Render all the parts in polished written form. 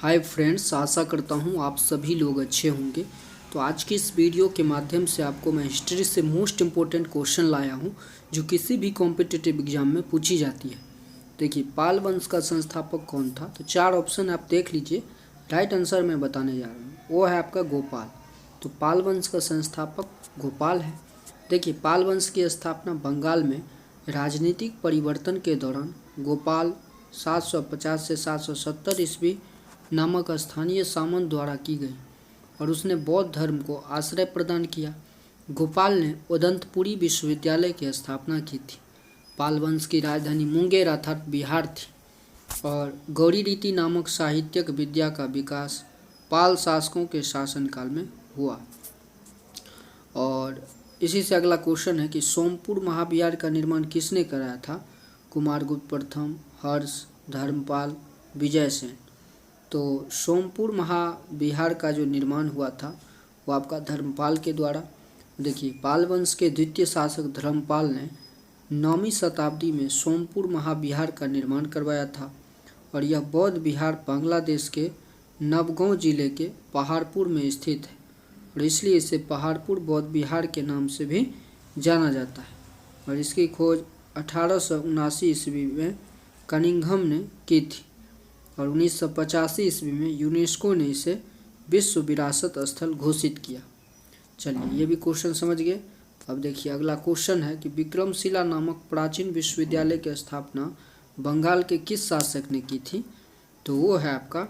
Hi friends, आशा करता हूँ आप सभी लोग अच्छे होंगे। तो आज की इस वीडियो के माध्यम से आपको मैं हिस्ट्री से मोस्ट इम्पोर्टेंट क्वेश्चन लाया हूँ जो किसी भी कॉम्पिटिटिव एग्जाम में पूछी जाती है। देखिए, पाल वंश का संस्थापक कौन था? तो 4 ऑप्शन आप देख लीजिए। राइट आंसर मैं बताने जा रहा हूँ, वो है आपका गोपाल। तो पाल वंश का संस्थापक गोपाल है। देखिए, पाल वंश की स्थापना बंगाल में राजनीतिक परिवर्तन के दौरान गोपाल 750 से 770 ईस्वी नामक स्थानीय सामंत द्वारा की गई और उसने बौद्ध धर्म को आश्रय प्रदान किया। गोपाल ने उदंतपुरी विश्वविद्यालय की स्थापना की थी। पाल वंश की राजधानी मुंगेर अर्थात बिहार थी और गौरी रीति नामक साहित्यिक विद्या का विकास पाल शासकों के शासनकाल में हुआ। और इसी से अगला क्वेश्चन है कि सोमपुर महाविहार का निर्माण किसने कराया था? कुमारगुप्त प्रथम, हर्ष, धर्मपाल, विजय सेन। तो सोमपुर महाविहार का जो निर्माण हुआ था वो आपका धर्मपाल के द्वारा। देखिए, पाल वंश के द्वितीय शासक धर्मपाल ने 9वीं शताब्दी में सोमपुर महाविहार का निर्माण करवाया था और यह बौद्ध विहार बांग्लादेश के नवगांव जिले के पहाड़पुर में स्थित है और इसलिए इसे पहाड़पुर बौद्ध विहार के नाम से भी जाना जाता है। और इसकी खोज 1879 ईस्वी में कनिंघम ने की थी और 1985 ईस्वी में यूनेस्को ने इसे विश्व विरासत स्थल घोषित किया। चलिए, ये भी क्वेश्चन समझ गए। अब देखिए, अगला क्वेश्चन है कि विक्रमशिला नामक प्राचीन विश्वविद्यालय की स्थापना बंगाल के किस शासक ने की थी? तो वो है आपका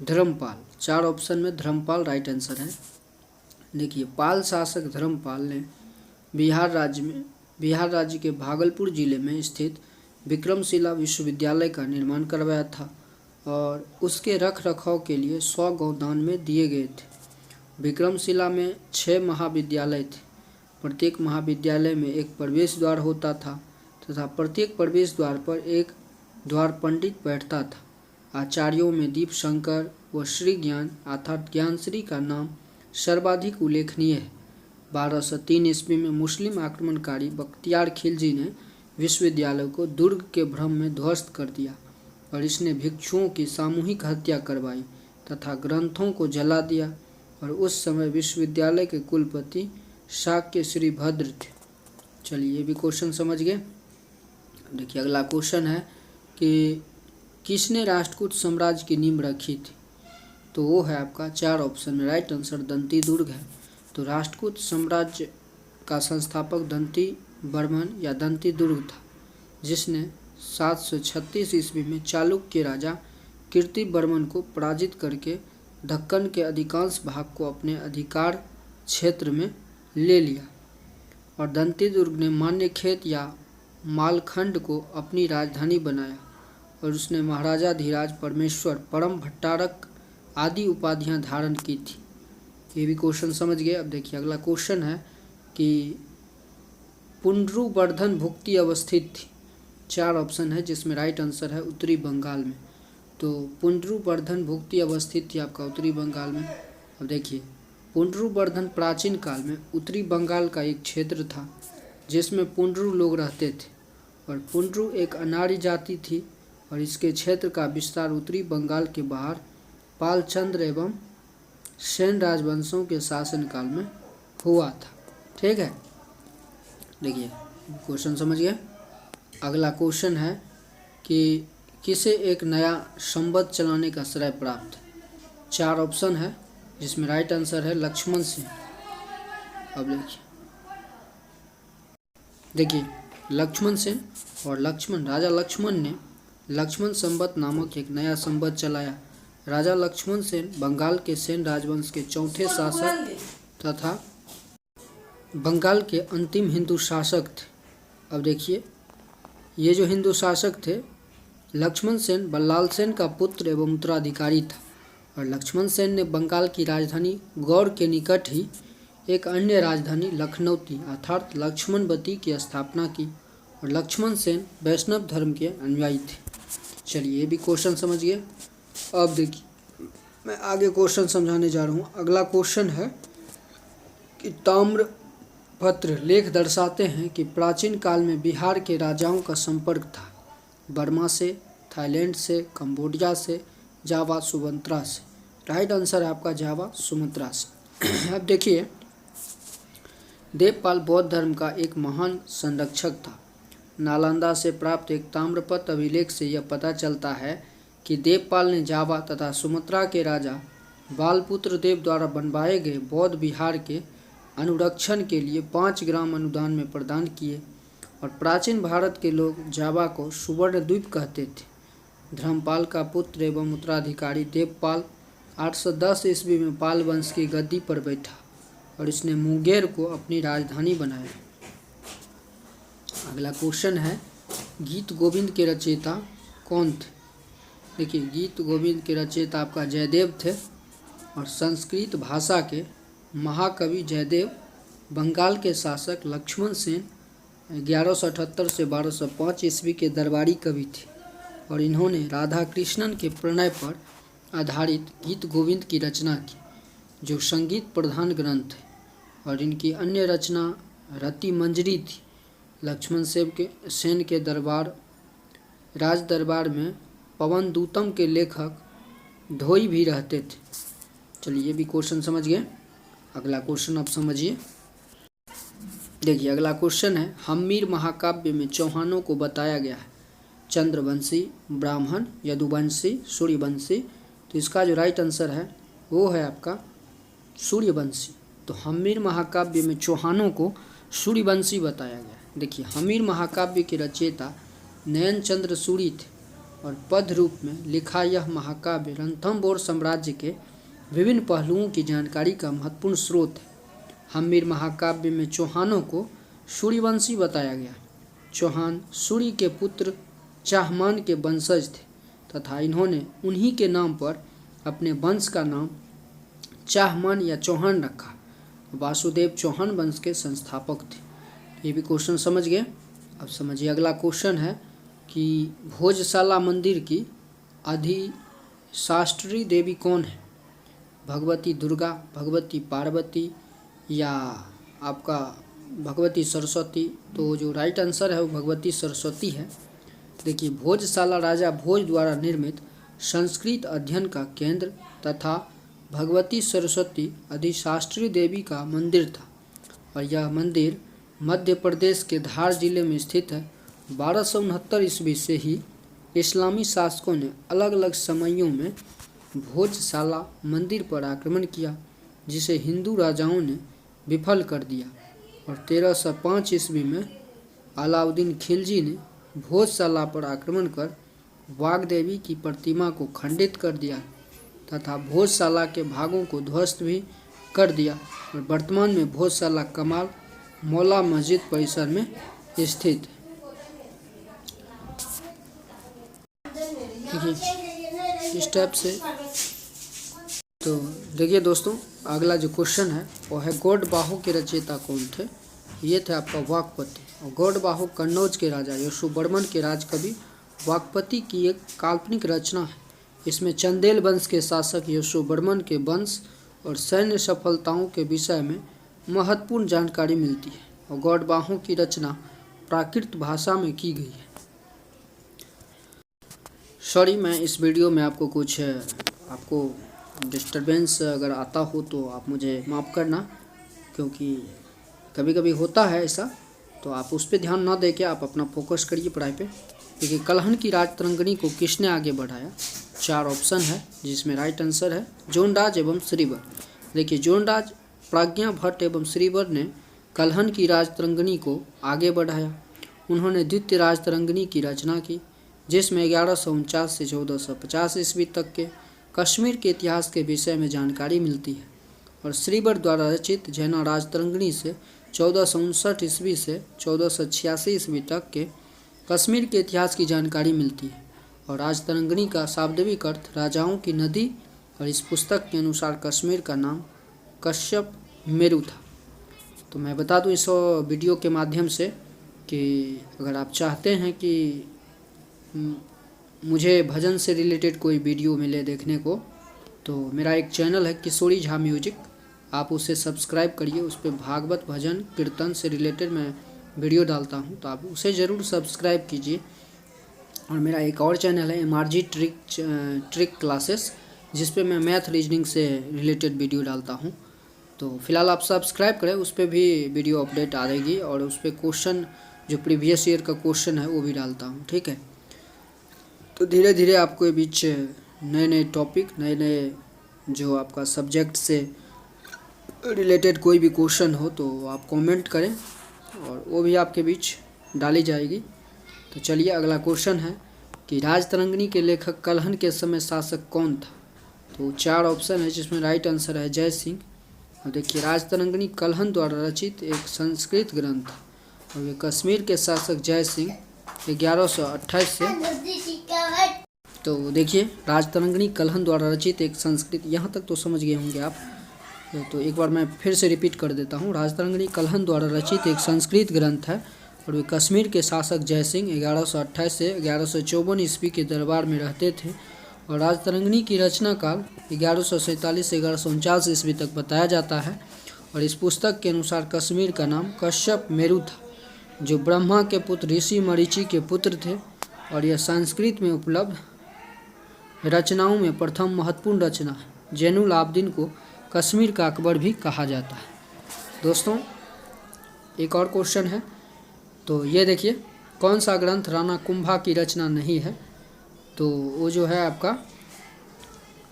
धर्मपाल। 4 ऑप्शन में धर्मपाल राइट आंसर है। देखिए, पाल शासक धर्मपाल ने बिहार राज्य के भागलपुर जिले में स्थित विक्रमशिला विश्वविद्यालय का निर्माण करवाया था और उसके रख रखाव के लिए 100 गोदान में दिए गए थे। विक्रमशिला में 6 महाविद्यालय थे। प्रत्येक महाविद्यालय में एक प्रवेश द्वार होता था तथा प्रत्येक प्रवेश द्वार पर एक द्वार पंडित बैठता था। आचार्यों में दीप शंकर व श्री ज्ञान अर्थात ज्ञानश्री का नाम सर्वाधिक उल्लेखनीय है। 1203 ईस्वी में मुस्लिम आक्रमणकारी बख्तियार खिलजी ने विश्वविद्यालय को दुर्ग के भ्रम में ध्वस्त कर दिया और इसने भिक्षुओं की सामूहिक हत्या करवाई तथा ग्रंथों को जला दिया और उस समय विश्वविद्यालय के कुलपति शाक्य श्री भद्र थे। चलिए, ये भी क्वेश्चन समझ गए। देखिए, अगला क्वेश्चन है कि किसने राष्ट्रकूट साम्राज्य की नींव रखी थी? तो वो है आपका 4 ऑप्शन में राइट आंसर दंती दुर्ग है। तो राष्ट्रकूट साम्राज्य का संस्थापक दंती बर्मन या दंती दुर्ग था, जिसने 736 ईस्वी में चालुक्य राजा कीर्ति वर्मन को पराजित करके दक्कन के अधिकांश भाग को अपने अधिकार क्षेत्र में ले लिया और दंती दुर्ग ने मान्यखेत या मालखंड को अपनी राजधानी बनाया और उसने महाराजा धीराज परमेश्वर परम भट्टारक आदि उपाधियां धारण की थी। ये भी क्वेश्चन समझ गए। अब देखिए, अगला क्वेश्चन है कि पुंड्रुवर्धन भुक्ति अवस्थित थी। 4 ऑप्शन है जिसमें राइट आंसर है उत्तरी बंगाल में। तो पुंड्रुवर्धन भुक्ति अवस्थित थी आपका उत्तरी बंगाल में। अब देखिए, पुंड्रुवर्धन प्राचीन काल में उत्तरी बंगाल का एक क्षेत्र था जिसमें पुंड्रु लोग रहते थे और पुंड्रु एक अनार्य जाति थी और इसके क्षेत्र का विस्तार उत्तरी बंगाल के बाहर पालचंद्र एवं सेन राजवंशों के शासनकाल में हुआ था। ठीक है, देखिए क्वेश्चन समझ गए। अगला क्वेश्चन है कि किसे एक नया संवत चलाने का श्रेय प्राप्त? 4 ऑप्शन है जिसमें राइट आंसर है लक्ष्मण सिंह। अब देखिए, लक्ष्मण सेन और राजा लक्ष्मण ने लक्ष्मण संवत नामक एक नया संवत चलाया। राजा लक्ष्मण सेन बंगाल के सेन राजवंश के चौथे शासक तथा बंगाल के अंतिम हिंदू शासक थे। अब देखिए, ये जो हिंदू शासक थे, लक्ष्मण सेन बल्लाल सेन का पुत्र एवं उत्तराधिकारी था और लक्ष्मण सेन ने बंगाल की राजधानी गौड़ के निकट ही एक अन्य राजधानी लखनऊती अर्थात लक्ष्मणवती की स्थापना की और लक्ष्मण सेन वैष्णव धर्म के अनुयायी थे। चलिए, ये भी क्वेश्चन समझ गए। अब देखिए, मैं आगे क्वेश्चन समझाने जा रहा हूँ। अगला क्वेश्चन है कि ताम्रपत्र लेख दर्शाते हैं कि प्राचीन काल में बिहार के राजाओं का संपर्क था बर्मा से, थाईलैंड से, कंबोडिया से जावा सुमंत्रा से। राइट आंसर है आपका जावा सुमंत्रा से। अब देखिए, देवपाल बौद्ध धर्म का एक महान संरक्षक था। नालंदा से प्राप्त एक ताम्रपत्र अभिलेख से यह पता चलता है कि देवपाल ने जावा तथा सुमत्रा के राजा बालपुत्र देव द्वारा बनवाए गए बौद्ध विहार के अनुरक्षण के लिए 5 ग्राम अनुदान में प्रदान किए। और प्राचीन भारत के लोग जावा को सुवर्ण द्वीप कहते थे। धर्मपाल का पुत्र एवं उत्तराधिकारी देवपाल 810 ईस्वी में पाल वंश की गद्दी पर बैठा और इसने मुंगेर को अपनी राजधानी बनाया। अगला क्वेश्चन है, गीत गोविंद के रचयिता कौन थे? देखिए, गीत गोविंद के रचयिता आपका जयदेव थे और संस्कृत भाषा के महाकवि जयदेव बंगाल के शासक लक्ष्मण सेन 1178 से 1205 ईस्वी के दरबारी कवि थे और इन्होंने राधा कृष्णन के प्रणय पर आधारित गीत गोविंद की रचना की, जो संगीत प्रधान ग्रंथ है। और इनकी अन्य रचना रति मंजरी थी। लक्ष्मण सेन के राज दरबार में पवन दूतम के लेखक धोई भी रहते थे। चलिए, ये भी क्वेश्चन समझ गए। अगला क्वेश्चन आप समझिए। देखिए, अगला क्वेश्चन है, हम्मीर महाकाव्य में चौहानों को बताया गया है चंद्रवंशी, ब्राह्मण, यदुवंशी, सूर्यवंशी। तो इसका जो राइट आंसर है वो है आपका सूर्यवंशी। तो हम्मीर महाकाव्य में चौहानों को सूर्यवंशी बताया गया है। देखिए, हम्मीर महाकाव्य के रचयिता नयन चंद्र सूरी थे और पद रूप में लिखा यह महाकाव्य रणथंभौर साम्राज्य के विभिन्न पहलुओं की जानकारी का महत्वपूर्ण स्रोत है। हम्मीर महाकाव्य में चौहानों को सूर्यवंशी बताया गया। चौहान सूर्य के पुत्र चाहमान के वंशज थे तथा इन्होंने उन्हीं के नाम पर अपने वंश का नाम चाहमान या चौहान रखा। वासुदेव चौहान वंश के संस्थापक थे। ये भी क्वेश्चन समझ गए। अब समझिए, अगला क्वेश्चन है कि भोजशाला मंदिर की अधिशास्त्री देवी कौन है? भगवती दुर्गा, भगवती पार्वती या आपका भगवती सरस्वती? तो जो राइट आंसर है वो भगवती सरस्वती है। देखिए, भोजशाला राजा भोज द्वारा निर्मित संस्कृत अध्ययन का केंद्र तथा भगवती सरस्वती अधिशास्त्री देवी का मंदिर था और यह मंदिर मध्य प्रदेश के धार जिले में स्थित है। 1269 ईस्वी से ही इस्लामी शासकों ने अलग अलग समयों में भोजशाला मंदिर पर आक्रमण किया, जिसे हिंदू राजाओं ने विफल कर दिया। और 1305 ईस्वी में अलाउद्दीन खिलजी ने भोजशाला पर आक्रमण कर वाग्देवी की प्रतिमा को खंडित कर दिया तथा भोजशाला के भागों को ध्वस्त भी कर दिया। और वर्तमान में भोजशाला कमाल मौला मस्जिद परिसर में स्थित है। इस टाइप से। तो देखिए दोस्तों, अगला जो क्वेश्चन है वो है, गौड़बाहु के रचयिता कौन थे? ये थे आपका वाकपति। और गौड़बाहु कन्नौज के राजा यशोवर्मन के राजकवि वाकपति की एक काल्पनिक रचना है। इसमें चंदेल वंश के शासक यशोवर्मन के वंश और सैन्य सफलताओं के विषय में महत्वपूर्ण जानकारी मिलती है। और गौड़बाहु की रचना प्राकृत भाषा में की गई है। सॉरी, मैं इस वीडियो में आपको डिस्टरबेंस अगर आता हो तो आप मुझे माफ़ करना, क्योंकि कभी कभी होता है ऐसा। तो आप उस पर ध्यान ना देके आप अपना फोकस करिए पढ़ाई पे। देखिए, कलहन की राजतरंगिणी को किसने आगे बढ़ाया? 4 ऑप्शन है, जिसमें राइट आंसर है जोनराज एवं श्रीवर। देखिए, जोनराज, प्राज्ञा भट्ट एवं श्रीवर ने कलहन की राजतरंगिणी को आगे बढ़ाया। उन्होंने द्वितीय राजतरंगिणी की रचना की, जिसमें 1149 से 1450 ईस्वी तक के कश्मीर के इतिहास के विषय में जानकारी मिलती है। और श्रीवर द्वारा रचित जैना राजतरंगिणी से 1459 ईस्वी से 1486 ईस्वी तक के कश्मीर के इतिहास की जानकारी मिलती है। और राजतरंगिणी का शाब्दिक अर्थ राजाओं की नदी, और इस पुस्तक के अनुसार कश्मीर का नाम कश्यप मेरु था। तो मैं बता दूं इस वीडियो के माध्यम से कि अगर आप चाहते हैं कि मुझे भजन से रिलेटेड कोई वीडियो मिले देखने को, तो मेरा एक चैनल है किशोरी झा म्यूजिक, आप उसे सब्सक्राइब करिए। उस पर भागवत, भजन, कीर्तन से रिलेटेड मैं वीडियो डालता हूं, तो आप उसे ज़रूर सब्सक्राइब कीजिए। और मेरा एक और चैनल है MRG ट्रिक क्लासेस, जिस पे मैं मैथ रीजनिंग से रिलेटेड वीडियो डालता हूँ। तो फिलहाल आप सब्सक्राइब करें, उस पर भी वीडियो अपडेट आ रहेगी और उस पर क्वेश्चन जो प्रीवियस ईयर का क्वेश्चन है वो भी डालता हूँ, ठीक है। तो धीरे धीरे आपको ये बीच नए नए टॉपिक, नए नए जो आपका सब्जेक्ट से रिलेटेड कोई भी क्वेश्चन हो तो आप कमेंट करें और वो भी आपके बीच डाली जाएगी। तो चलिए अगला क्वेश्चन है कि राजतरंगिणी के लेखक कलहन के समय शासक कौन था। तो 4 ऑप्शन है जिसमें राइट आंसर है जय सिंह। और देखिए राजतरंगिणी कलहन द्वारा रचित एक संस्कृत ग्रंथ और ये कश्मीर के शासक जय सिंह 1128 से। तो देखिए राजतरंगिणी कलहन द्वारा रचित एक संस्कृत, यहाँ तक तो समझ गए होंगे आप। तो एक बार मैं फिर से रिपीट कर देता हूँ। राजतरंगिणी कलहन द्वारा रचित एक संस्कृत ग्रंथ है और वे कश्मीर के शासक जयसिंह 1128 से 1154 ईस्वी के दरबार में रहते थे और राजतरंगिणी की रचना काल 1147 से 1149 ईस्वी तक बताया जाता है। और इस पुस्तक के अनुसार कश्मीर का नाम कश्यप मेरु था, जो ब्रह्मा के पुत्र ऋषि मरीचि के पुत्र थे। और यह संस्कृत में उपलब्ध रचनाओं में प्रथम महत्वपूर्ण रचना है। जैनुल आबदीन को कश्मीर का अकबर भी कहा जाता है। दोस्तों एक और क्वेश्चन है, तो ये देखिए कौन सा ग्रंथ राणा कुंभा की रचना नहीं है। तो वो जो है आपका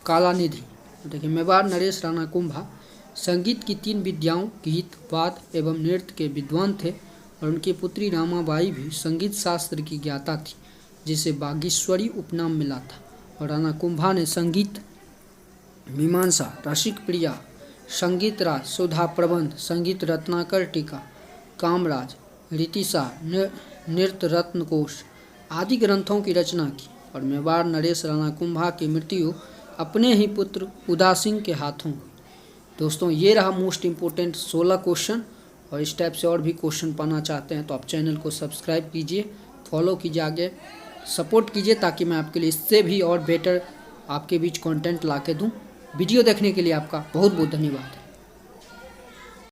कालानिधि। देखिए मेवाड़ नरेश राणा कुंभा संगीत की 3 विद्याओं गीत, वाद्य एवं नृत्य के विद्वान थे और उनकी पुत्री रामाबाई भी संगीत शास्त्र की ज्ञाता थी, जिसे बागेश्वरी उपनाम मिला था। और राणा कुंभा ने संगीत मीमांसा, रसिक प्रिया, संगीत राज, सुधा प्रबंध, संगीत रत्नाकर टीका, कामराज, रीतिसा, नृत्य रत्नकोश आदि ग्रंथों की रचना की। और मेवाड़ नरेश राणा कुंभा की मृत्यु अपने ही पुत्र उदासीन के हाथों हुई। दोस्तों ये रहा मोस्ट इम्पोर्टेंट 16 क्वेश्चन। और इस टाइप से और भी क्वेश्चन पाना चाहते हैं तो आप चैनल को सब्सक्राइब कीजिए, फॉलो कीजिए, आगे सपोर्ट कीजिए, ताकि मैं आपके लिए इससे भी और बेटर आपके बीच कंटेंट ला के दूँ। वीडियो देखने के लिए आपका बहुत बहुत धन्यवाद।